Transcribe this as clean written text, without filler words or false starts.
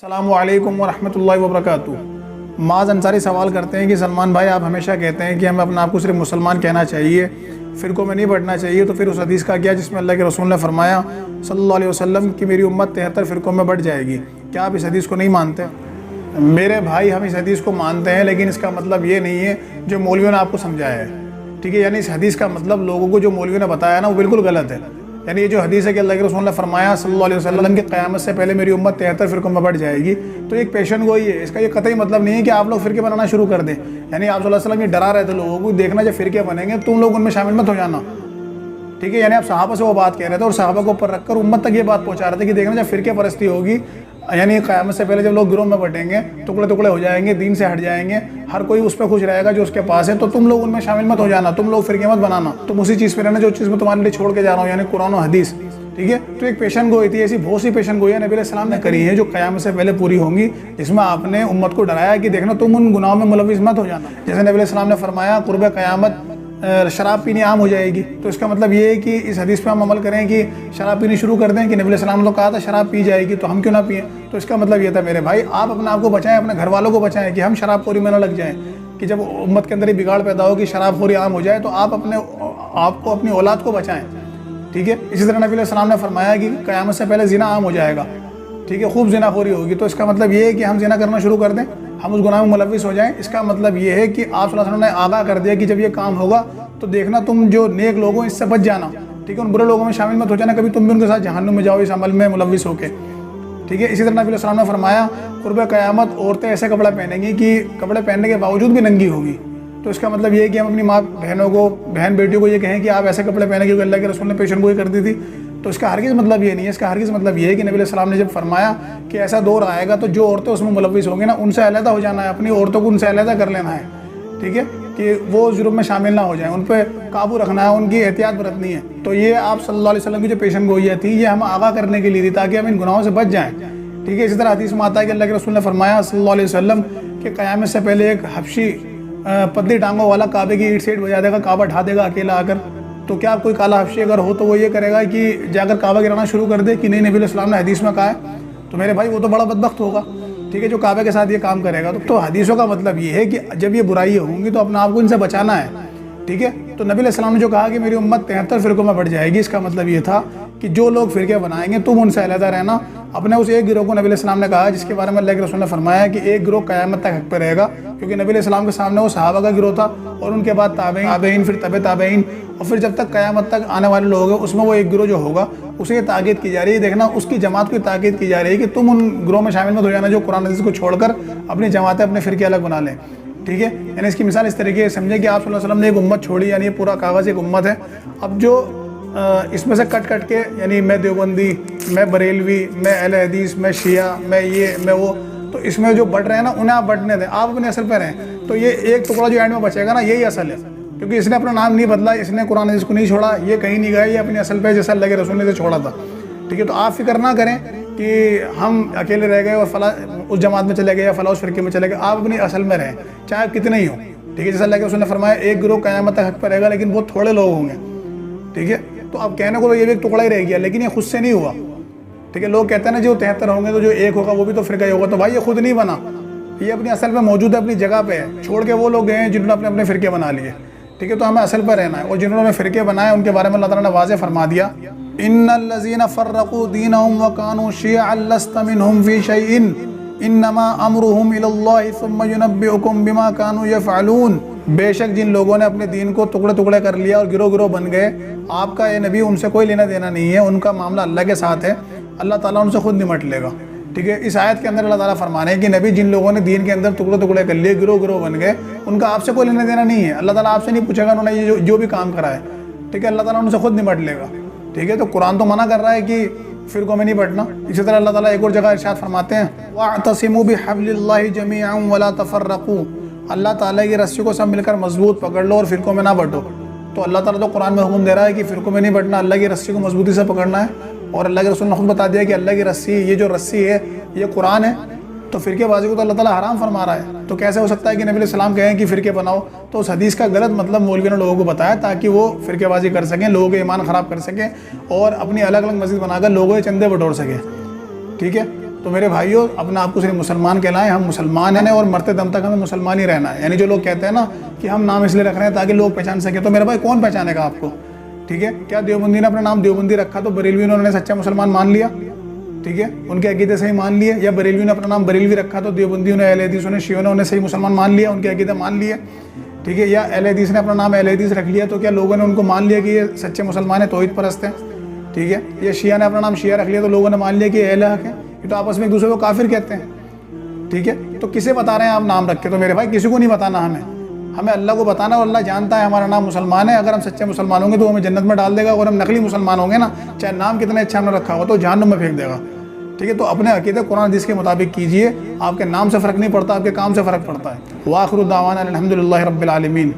السلام علیکم ورحمۃ اللہ وبرکاتہ۔ معاذ انصاری سوال کرتے ہیں کہ سلمان بھائی آپ ہمیشہ کہتے ہیں کہ ہمیں اپنا آپ کو صرف مسلمان کہنا چاہیے، فرقوں میں نہیں بٹنا چاہیے، تو پھر اس حدیث کا کیا جس میں اللہ کے رسول نے فرمایا صلی اللہ علیہ وسلم کہ میری امت 73 فرقوں میں بٹ جائے گی؟ کیا آپ اس حدیث کو نہیں مانتے؟ میرے بھائی ہم اس حدیث کو مانتے ہیں، لیکن اس کا مطلب یہ نہیں ہے جو مولویوں نے آپ کو سمجھایا ہے، ٹھیک ہے؟ یعنی اس حدیث کا مطلب لوگوں کو جو مولویوں نے بتایا نا وہ بالکل غلط ہے۔ یعنی یہ جو حدیث ہے کہ اللہ کے رسول نے فرمایا صلی اللہ علیہ وسلم کہ قیامت سے پہلے میری امت 73 فرقوں میں بٹ جائے گی، تو ایک پیشن گوئی ہے۔ اس کا یہ قطعی مطلب نہیں ہے کہ آپ لوگ فرقے بنانا شروع کر دیں۔ یعنی آپ صلی اللہ علیہ وسلم یہ ڈرا رہے تھے لوگوں کو، دیکھنا جب فرقے بنیں گے تم لوگ ان میں شامل مت ہو جانا، ٹھیک ہے؟ یعنی آپ صحابہ سے وہ بات کہہ رہے تھے اور صحابہ کو اوپر رکھ کر امت تک یہ بات پہنچا رہے تھے کہ دیکھنا جب فرقے پرستی ہوگی، یعنی قیامت سے پہلے جب لوگ گروہ میں بٹیں گے، ٹکڑے ٹکڑے ہو جائیں گے، دین سے ہٹ جائیں گے، ہر کوئی اس پہ خوش رہے گا جو اس کے پاس ہے، تو تم لوگ ان میں شامل مت ہو جانا، تم لوگ فرقے مت بنانا، تم اسی چیز پہ رہنا جو چیز میں تمہارے لیے چھوڑ کے جا رہا ہوں، یعنی قرآن و حدیث، ٹھیک ہے؟ تو ایک پیشن گوئی تھی، ایسی بہت سی پیشن گوئیاں نبی علیہ السلام نے کری ہیں جو قیامت سے پہلے پوری ہوں گی، جس میں آپ نے امت کو ڈرایا کہ دیکھنا تم ان گناہوں میں ملوث مت ہو جانا۔ جیسے نبی علیہ السلام نے فرمایا قرب قیامت شراب پینی عام ہو جائے گی، تو اس کا مطلب یہ ہے کہ اس حدیث پہ ہم عمل کریں کہ شراب پینی شروع کر دیں کہ نبی علیہ السلام نے کہا تھا شراب پی جائے گی تو ہم کیوں نہ پئیں؟ تو اس کا مطلب یہ تھا میرے بھائی آپ اپنے آپ کو بچائیں، اپنے گھر والوں کو بچائیں کہ ہم شراب خوری میں نہ لگ جائیں، کہ جب امت کے اندر ہی بگاڑ پیدا ہو کہ شراب خوری عام ہو جائے تو آپ کو اپنی اولاد کو بچائیں، ٹھیک ہے؟ اسی طرح نبی علیہ السلام نے فرمایا کہ قیامت سے پہلے زنا عام ہو جائے گا، ٹھیک ہے؟ خوب زنا خوری ہوگی، تو اس کا مطلب یہ ہے کہ ہم زنا کرنا شروع کر دیں، ہم اس گناہ میں ملوث ہو جائیں۔ اس کا مطلب یہ ہے کہ آپ صلی اللہ علیہ وسلم نے آگاہ کر دیا کہ جب یہ کام ہوگا تو دیکھنا تم جو نیک لوگوں اس سے بچ جانا، ٹھیک ہے؟ ان برے لوگوں میں شامل مت ہو جانا، کبھی تم بھی ان کے ساتھ جہنم میں جاؤ اس عمل میں ملوث ہو کے، ٹھیک ہے؟ اسی طرح نبی علیہ السلام نے فرمایا قرب قیامت عورتیں ایسے کپڑے پہنیں گی کہ کپڑے پہننے کے باوجود بھی ننگی ہوگی، تو اس کا مطلب یہ ہے کہ ہم اپنی ماں بہنوں کو، بہن بیٹیوں کو یہ کہیں کہ آپ ایسے کپڑے پہنے کیونکہ اللہ کے رسول نے پیشن گوئی کر دی تھی، تو اس کا ہرگز مطلب یہ نہیں ہے۔ اس کا ہرگز مطلب یہ ہے کہ نبی علیہ السلام نے جب فرمایا کہ ایسا دور آئے گا تو جو عورتیں اس میں ملوث ہوں گی نا ان سے علیحدہ ہو جانا ہے، اپنی عورتوں کو ان سے علیحدہ کر لینا ہے، ٹھیک ہے؟ کہ وہ جرم میں شامل نہ ہو جائیں، ان پہ قابو رکھنا ہے، ان کی احتیاط برتنی ہے۔ تو یہ آپ صلی اللہ علیہ وسلم کی جو پیشن گوئیاں تھی یہ ہم آگاہ کرنے کے لیے تھی تاکہ ہم ان گناہوں سے بچ جائیں، ٹھیک ہے؟ اسی طرح حدیث میں آتا ہے کہ اللہ کے رسول نے فرمایا صلی اللہ علیہ وسلم کہ قیامت سے پہلے ایک حبشی پتلی ٹانگوں والا کعبے کی اینٹ سیٹ بجا دے گا، کعبہ ڈھا دے گا اکیلا آ کر، تو کیا کوئی کالا حبشی اگر ہو تو وہ یہ کرے گا کہ جا کر کعبہ گرانا شروع کر دے کہ نہیں نبی علیہ السلام نے حدیث میں کہا ہے؟ تو میرے بھائی وہ تو بڑا بدبخت ہوگا، ٹھیک ہے، جو کعبے کے ساتھ یہ کام کرے گا۔ تو حدیثوں کا مطلب یہ ہے کہ جب یہ برائیاں ہوں گی تو اپنا آپ کو ان سے بچانا ہے، ٹھیک ہے؟ تو نبی علیہ السلام نے جو کہا کہ میری امت 73 فرقوں میں بڑھ جائے گی، اس کا مطلب یہ تھا کہ جو لوگ فرقے بنائیں گے تم ان سے علیحدہ رہنا، اپنے اس ایک گروہ کو نبی علیہ السلام نے کہا جس کے بارے میں اللہ کے رسول نے فرمایا کہ ایک گروہ قیامت تک حق پہ رہے گا، کیونکہ نبی علیہ السلام کے سامنے وہ صحابہ کا گروہ تھا اور ان کے بعد تابعین، پھر تبع تابعین، اور پھر جب تک قیامت تک آنے والے لوگ ہیں اس میں وہ ایک گروہ جو ہوگا اسے یہ تاکید کی جا رہی ہے، دیکھنا اس کی جماعت کو تاکید کی جا رہی ہے کہ تم ان گروہ میں شامل مت ہو جانا جو قرآن حدیث کو چھوڑ کر اپنی جماعتیں اپنے فرقے الگ بنا لیں، ٹھیک ہے؟ یعنی اس کی مثال اس طریقے سے سمجھے کہ آپ صلی اللہ علیہ وسلم نے ایک امت چھوڑی، یعنی یہ پورا کاغذ ایک امت ہے، اب جو اس میں سے کٹ کٹ کے، یعنی میں دیوبندی، میں بریلوی، میں اہل حدیث، میں شیعہ، میں یہ میں وہ، تو اس میں جو بٹ رہے ہیں نا انہیں آپ بٹنے دیں، آپ اپنے اصل پہ رہیں، تو یہ ایک ٹکڑا جو اینڈ میں بچے گا نا یہی اصل ہے، کیونکہ اس نے اپنا نام نہیں بدلا، اس نے قرآن حدیث کو نہیں چھوڑا، یہ کہیں نہیں گیا، یہ اپنے اصل پہ جیسا اللہ کے رسول نے اسے چھوڑا تھا، ٹھیک ہے؟ تو آپ فکر نہ کریں کہ ہم اکیلے رہ گئے اور فلاں اس جماعت میں چلے گئے یا فلاں اس فرقے میں چلے گئے، آپ اپنی اصل میں رہیں چاہے آپ کتنے ہی ہوں، ٹھیک ہے؟ جیسا اللہ کے رسول نے فرمایا ایک گروہ قیامت تک حق پہ رہے گا لیکن بہت تھوڑے لوگ ہوں گے، ٹھیک ہے؟ تو اب کہنے کو تو یہ بھی ایک ٹکڑا ہی رہ گیا لیکن یہ خود سے نہیں ہوا، ٹھیک ہے؟ لوگ کہتے ہیں نا جو 73 ہوں گے تو جو ایک ہوگا وہ بھی تو فرقہ ہی ہوگا، تو بھائی یہ خود نہیں بنا، یہ اپنی اصل پہ موجود ہے، اپنی جگہ پہ ہے، چھوڑ کے وہ لوگ گئے ہیں جنہوں نے اپنے اپنے فرقے بنا لیے، ٹھیک ہے؟ تو ہمیں اصل پہ رہنا ہے، اور جنہوں نے فرقے بنائے ان کے بارے میں اللہ تعالیٰ نے واضح فرما دیا ان الذین فرقوا دینہم وکانوا شیعا لست منہم فی شیء انما امرہم الی اللہ ثم ینبئکم بما کانوا یفعلون، بے شک جن لوگوں نے اپنے دین کو ٹکڑے ٹکڑے کر لیا اور گروہ گروہ بن گئے، آپ کا اے نبی ان سے کوئی لینا دینا نہیں ہے، ان کا معاملہ اللہ کے ساتھ ہے، اللہ تعالیٰ ان سے خود نمٹ لے گا، ٹھیک ہے؟ اس آیت کے اندر اللہ تعالیٰ فرما رہے ہیں کہ نبی جن لوگوں نے دین کے اندر ٹکڑے ٹکڑے کر لیے، گروہ گروہ بن گئے، ان کا آپ سے کوئی لینا دینا نہیں ہے، اللہ تعالیٰ آپ سے نہیں پوچھے گا انہوں نے یہ جو بھی کام کرا ہے، ٹھیک ہے؟ اللہ تعالیٰ ان سے خود نمٹ لے گا، ٹھیک ہے؟ تو قرآن تو منع کر رہا ہے کہ فرقوں میں نہیں بٹنا، اسی طرح اللہ تعالیٰ ایک اور جگہ ارشاد فرماتے ہیں وَاعْتَصِمُوا بِحَبْلِ اللَّهِ جَمِيعًا وَلَا تَفَرَّقُوا، اللہ تعالیٰ کی رسی کو سب مل کر مضبوط پکڑ لو اور فرقوں میں نہ بٹو۔ تو اللہ تعالیٰ تو قرآن میں حکم دے رہا ہے کہ فرقوں میں نہیں بٹنا، اللہ کی رسی کو مضبوطی سے پکڑنا ہے، اور اللہ کے رسول نے خود بتا دیا کہ اللہ کی رسی، یہ جو رسی ہے یہ قرآن ہے، تو فرقے بازی کو تو اللہ تعالیٰ حرام فرما رہا ہے، تو کیسے ہو سکتا ہے کہ نبی علیہ السلام کہیں کہ فرقے بناؤ؟ تو اس حدیث کا غلط مطلب مولوی نے لوگوں کو بتایا تاکہ وہ فرقے بازی کر سکیں، لوگوں کے ایمان خراب کر سکیں اور اپنی الگ الگ مسجد بنا کر لوگوں کے چندے بٹور سکیں، ٹھیک ہے؟ تو میرے بھائیوں اپنا آپ کو صرف مسلمان کہلائیں، ہم مسلمان ہیں اور مرتے دم تک ہمیں مسلمان ہی رہنا ہے۔ یعنی جو لوگ کہتے ہیں نا کہ ہم نام اس لیے رکھ رہے ہیں تاکہ لوگ پہچان سکیں، تو میرے بھائی کون پہچانے گا آپ کو؟ ٹھیک ہے، کیا دیوبندی نے اپنا نام دیوبندی رکھا تو بریلوی نے انہوں نے سچا مسلمان مان لیا؟ ٹھیک ہے، ان کے عقیدے سے ہی مان لیے؟ یا بریلوی نے اپنا نام بریلوی رکھا تو دیوبندیوں نے، اہل حدیثوں نے، شیعوں نے انہیں صحیح مسلمان مان لیا، ان کے عقیدے مان لیے؟ ٹھیک ہے، یا اہل حدیث نے اپنا نام اہل حدیث رکھ لیا تو کیا لوگوں نے ان کو مان لیا کہ یہ سچے مسلمان ہیں، توحید پرست ہیں؟ ٹھیک ہے، یا شیعہ نے اپنا نام شیعہ رکھ لیا تو لوگوں نے مان لیا کہ اہل حق ہیں؟ یہ تو آپس میں ایک دوسرے کو کافر کہتے ہیں۔ ٹھیک ہے، تو کسے بتا رہے ہیں آپ نام رکھ کے؟ تو میرے بھائی کسی کو نہیں بتانا، ہمیں اللہ کو بتانا، اور اللہ جانتا ہے ہمارا نام مسلمان ہے۔ اگر ہم سچے مسلمان ہوں گے تو ہمیں جنت میں ڈال دے گا، اور ہم نقلی مسلمان ہوں گے نا، چاہے نام کتنا اچھا ہم نے رکھا ہو تو جہنم میں پھینک دے گا۔ ٹھیک ہے، تو اپنے عقیدے قرآن حدیث کے مطابق کیجئے، آپ کے نام سے فرق نہیں پڑتا، آپ کے کام سے فرق پڑتا ہے۔ وآخر دعوانا الحمدللہ رب العالمین۔